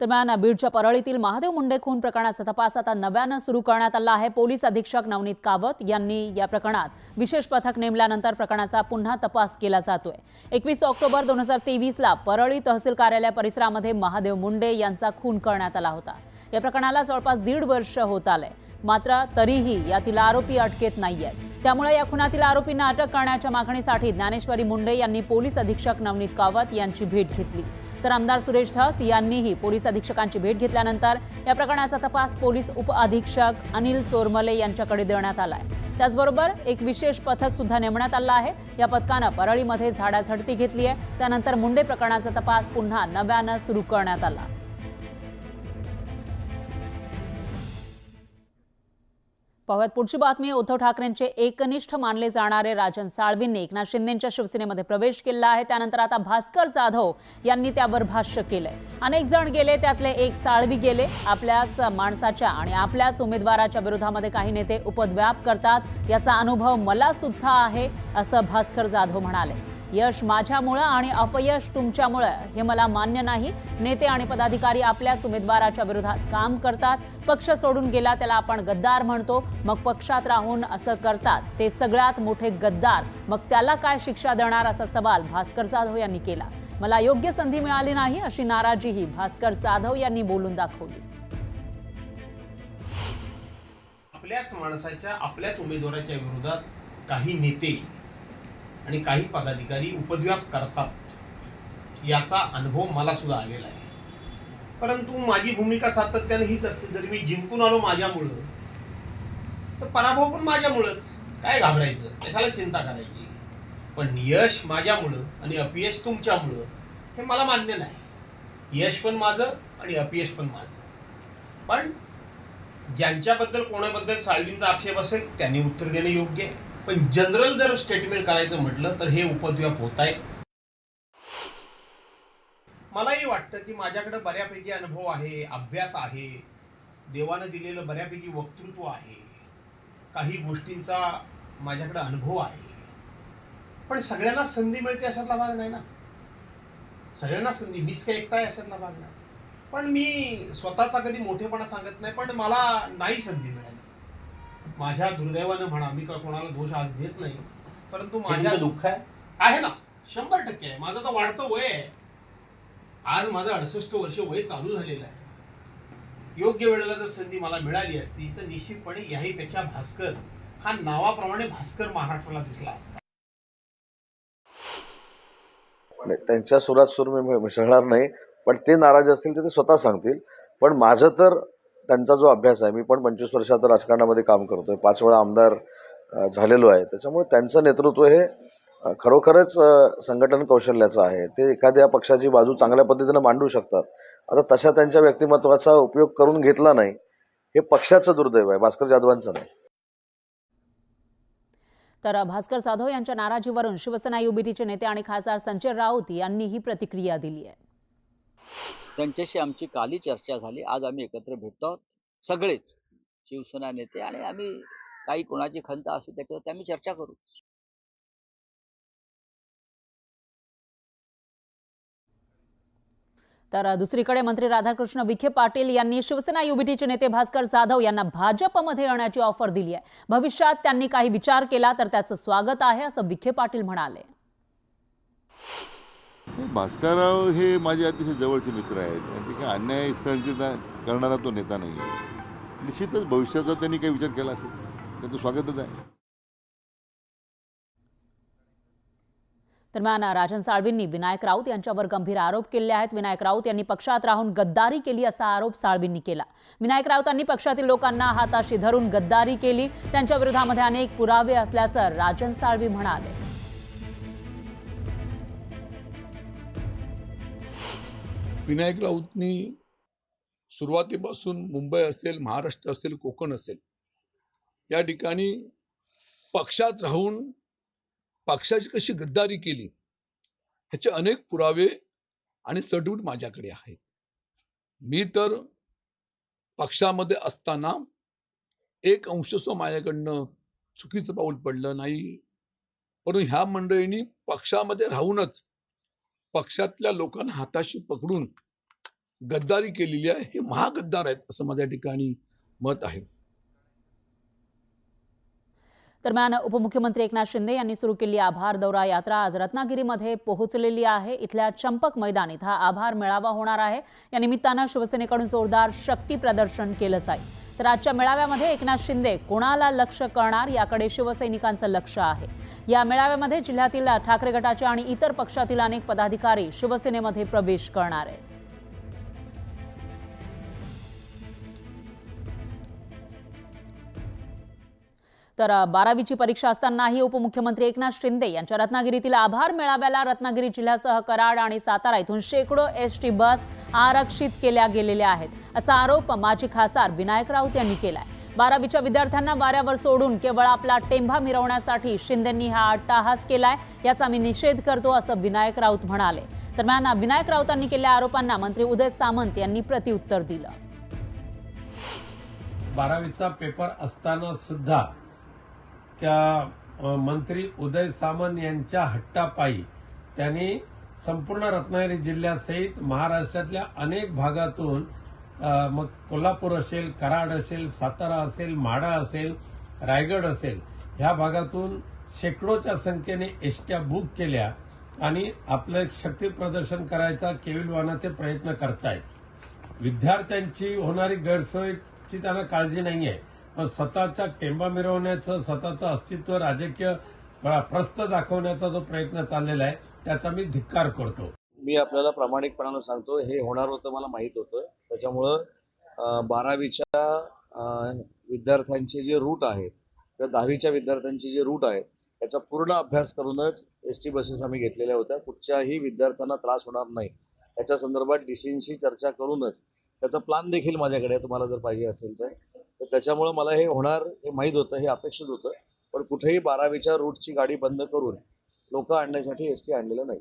दरम्यान बीडच्या परळीतील महादेव मुंडे खून प्रकरणाचा तपास आता नव्यानं सुरू करण्यात आला आहे। पोलीस अधीक्षक नवनीत कावत यांनी या प्रकरणात विशेष पथक नेमल्यानंतर प्रकरणाचा पुन्हा तपास केला जातोय। 21 ऑक्टोबर 2023 ला परळी तहसील कार्यालय परिसरामध्ये महादेव मुंडे यांचा खून करण्यात आला होता। या प्रकरणाला जवळपास 1.5 वर्ष होत आले, मात्र तरीही यातील आरोपी अटकेत नाहीयेत। त्यामुळे या खुनातील आरोपींना अटक करण्याच्या मागणीसाठी ज्ञानेश्वरी मुंडे यांनी पोलीस अधीक्षक नवनीत कावत यांची भेट घेतली। तर आमदार सुरेश धस यांनीही पोलीस अधीक्षकांची भेट घेतल्यानंतर या प्रकरणाचा तपास पोलीस उपअधीक्षक अनिल चोरमले यांच्याकडे देण्यात आलाय। त्याचबरोबर एक विशेष पथक सुद्धा नेमण्यात आलं आहे। या पथकानं परळीमध्ये झाडाझडती घेतली आहे। त्यानंतर मुंडे प्रकरणाचा तपास पुन्हा नव्यानं सुरू करण्यात आला। पाहुयात पुढची बातमी। उद्धव ठाकरेंचे एकनिष्ठ मानले जाणारे राजन साळवींनी एकनाथ शिंदेंच्या शिवसेनेमध्ये प्रवेश केला आहे। त्यानंतर आता भास्कर जाधव यांनी त्यावर भाष्य केलंय। अनेक जण गेले, त्यातले एक साळवी गेले। आपल्याच माणसाच्या आणि आपल्याच उमेदवाराच्या विरोधामध्ये काही नेते उपद्व्याप करतात, याचा अनुभव मला सुद्धा आहे, असं भास्कर जाधव म्हणाले। यश माझ्यामुळे आणि अपयश तुमच्यामुळे हे मला मान्य नाही। नेते आणि पदाधिकारी आपल्याच उमेदवाराच्या विरोधात काम करतात। पक्ष सोडून गेला त्याला आपण गद्दार म्हणतो, मग पक्षात राहून असं करतात ते सगळ्यात मोठे गद्दार, मग त्याला काय शिक्षा देणार, असा सवाल भास्कर जाधव यांनी केला। मला योग्य संधी मिळाली नाही, अशी नाराजीही भास्कर जाधव यांनी बोलून दाखवली। आपल्याच माणसाच्या आपल्याच उमेदवाराच्या विरोधात काही नेते आणि काही पदाधिकारी उपद्व्याप करतात, याचा अनुभव मला सुद्धा आलेला आहे। परंतु माझी भूमिका सातत्याने हीच असते, जर मी जिंकून आलो माझ्यामुळं तर पराभव पण माझ्यामुळंच, काय घाबरायचं, कशाला चिंता करायची। पण यश माझ्यामुळं आणि अपयश तुमच्यामुळं हे मला मान्य नाही। यश पण माझं आणि अपयश पण माझं। पण ज्यांच्याबद्दल कोणाबद्दल साळवींचा आक्षेप असेल त्यांनी उत्तर देणे योग्य आहे। पण जनरल जर स्टेटमेंट करायचं म्हटलं तर हे उपद्व्याप होत आहे। मलाही वाटतं की माझ्याकडे बऱ्यापैकी अनुभव आहे, अभ्यास आहे, देवानं दिलेलं बऱ्यापैकी वक्तृत्व आहे, काही गोष्टींचा माझ्याकडे अनुभव आहे। पण सगळ्यांना संधी मिळते अशातला भाग नाही ना। सगळ्यांना संधी, मीच काय एकटा आहे अशातला भाग नाही। पण मी स्वतःचा कधी मोठेपणा सांगत नाही, पण मला नाही संधी मिळाली। माझ्या दुर्दैवानं म्हणा, मी कोणाला दोष आज देत नाही, परंतु माझ्या दुःख आहे ना, 100% आहे। माझं तर वाढतं वय आहे, आज माझं 68 वर्ष वय चालू झालेलं आहे। योग्य वेळेला जर संधी मला मिळाली असती तर निश्चितपणे याही पेक्षा भास्कर हा नावाप्रमाणे भास्कर महाराष्ट्राला दिसला असता। त्यांच्या सुरात सूर मी मिसळणार नाही, पण ते नाराज असतील तर ते स्वतः सांगतील। पण माझं तर त्यांचा जो अभ्यास आहे, मी पण 25 वर्ष आता राजकारणामध्ये काम करतोय, 5 वेळा आमदार झालेलो आहे, त्याच्यामुळे त्यांचं नेतृत्व हे खरोखरच संघटन कौशल्याचं आहे। ते एखाद्या पक्षाची बाजू चांगल्या पद्धतीने मांडू शकतात। आता तशा त्यांच्या व्यक्तिमत्वाचा उपयोग करून घेतला नाही, हे पक्षाचं दुर्दैव आहे, भास्कर जाधवांचं नाही। तर भास्कर जाधव यांच्या नाराजीवरून शिवसेना युबीटीचे नेते आणि खासदार संजय राऊत यांनीही प्रतिक्रिया दिली आहे। त्यांच्याशी आमची काली चर्चा झाली। आज आम्ही एकत्र भेटतो, सगळेच शिवसेना नेते, आणि आम्ही काही कोणाची खंत असेल त्याच्यावर आम्ही चर्चा करू। तर दुसरीकडे मंत्री राधाकृष्ण विखे पाटील यांनी शिवसेना युबीटीचे नेते भास्कर जाधव यांना भाजपमध्ये येण्याची ऑफर दिली आहे। भविष्यात त्यांनी काही विचार केला तर त्याचं स्वागत आहे, असं विखे पाटील म्हणाले। भास्करराव हे माझे अतिशय जवळचे मित्र आहेत आणि काही अन्याय सहन करणारा तो नेता नाही आहे। निश्चितच भविष्याचा त्यांनी काही विचार केला असेल, त्याचं स्वागतच आहे। दरम्यान राजन साळवींनी विनायक राऊत यांच्यावर गंभीर आरोप केले आहेत। विनायक राऊत यांनी पक्षात राहून गद्दारी केली असा आरोप साळवींनी केला। विनायक राऊतांनी पक्षातील लोकांना हाताशी धरून गद्दारी केली, त्यांच्या विरोधामध्ये अनेक पुरावे असल्याचं राजन साळवी म्हणाले। विनायक राऊतनी सुरुवातीपासून मुंबई असेल, महाराष्ट्र असेल, कोकण असेल, या ठिकाणी पक्षात राहून पक्षाची कशी गद्दारी केली ह्याचे अनेक पुरावे आणि सर्टिफिकेट माझ्याकडे आहेत। मी तर पक्षामध्ये असताना एक अंशसुद्धा माझ्याकडनं चुकीचं पाऊल पडलं नाही, परंतु ह्या मंडळींनी पक्षामध्ये राहूनच पक्षातल्या लोकांना हाताशी पकडून गद्दारी केलेली आहे, हे महागद्दार आहेत असं माझ्या ठिकाणी मत आहे. दरम्यान उपमुख्यमंत्री एकनाथ शिंदे यांनी सुरू केलेली आभार दौरा यात्रा आज रत्नागिरीमध्ये पोहोचलेली आहे. इथल्या चंपक मैदान इथं आभार मेळावा होणार आहे. या निमित्तानं शिवसेनेकडून जोरदार शक्ती प्रदर्शन केलं जाईल. तर आजच्या मेळाव्यामध्ये एकनाथ शिंदे कोणाला लक्ष्य करणार याकडे शिवसैनिकांचं लक्ष आहे. या मेळाव्यामध्ये जिल्ह्यातील ठाकरे गटाचे आणि इतर पक्षातील अनेक पदाधिकारी शिवसेनेमध्ये प्रवेश करणार आहेत. तर 12वीची परीक्षा असतानाही उपमुख्यमंत्री एकनाथ शिंदे यांच्या रत्नागिरीतील आभार मेळाव्याला रत्नागिरी जिल्ह्यासह कराड आणि सातारा इथून शेकडो एसटी बस आरक्षित केल्या गेलेल्या आहेत असा आरोप माजी खासदार विनायक राऊत यांनी केलाय. 12वीच्या विद्यार्थ्यांना वाऱ्यावर सोडून केवळ आपला टेंभा मिरवण्यासाठी शिंदेंनी हा अट्टाहास केलाय, याचा मी निषेध करतो असं विनायक राऊत म्हणाले. दरम्यान विनायक राऊतांनी केलेल्या आरोपांना मंत्री उदय सामंत यांनी प्रत्युत्तर दिलं. 12वीचा पेपर असताना सुद्धा त्या मंत्री उदय सामंत यांच्या हट्टापायी त्यांनी संपूर्ण रत्नागिरी जिल्ह्यासहित महाराष्ट्रातल्या अनेक भागातून मग कोल्हापूर असेल, कराड असेल, सातारा असेल, माढा असेल, रायगड असेल, ह्या भागातून शेकडोच्या संख्येने एसट्या बुक केल्या आणि आपलं शक्ती प्रदर्शन करायचा केविलवाना ते प्रयत्न करतायत. विद्यार्थ्यांची होणारी गैरसोयची त्यांना काळजी नाहीये, पण स्वतःचा टेंबा मिरवण्याचं, स्वतःचं अस्तित्व राजकीय प्रस्थ दाखवण्याचा जो प्रयत्न चाललेला आहे त्याचा मी धिक्कार करतो. मी आपल्याला प्रामाणिकपणानं सांगतो, हे होणार होतं मला माहीत होतं. त्याच्यामुळं 12वीच्या विद्यार्थ्यांचे जे रूट आहेत किंवा 10वीच्या विद्यार्थ्यांचे जे रूट आहेत त्याचा पूर्ण अभ्यास करूनच एस टी बसेस आम्ही घेतलेल्या होत्या. कुठच्याही विद्यार्थ्यांना त्रास होणार नाही याच्या संदर्भात डीसींशी चर्चा करूनच त्याचा प्लॅन देखील माझ्याकडे तुम्हाला जर पाहिजे असेल तर त्याच्यामुळं मला हे होणार हे माहीत होतं, हे अपेक्षित होतं. पण कुठेही 12वीच्या रूटची गाडी बंद करून लोक आणण्यासाठी एस टी आणलेलं नाही.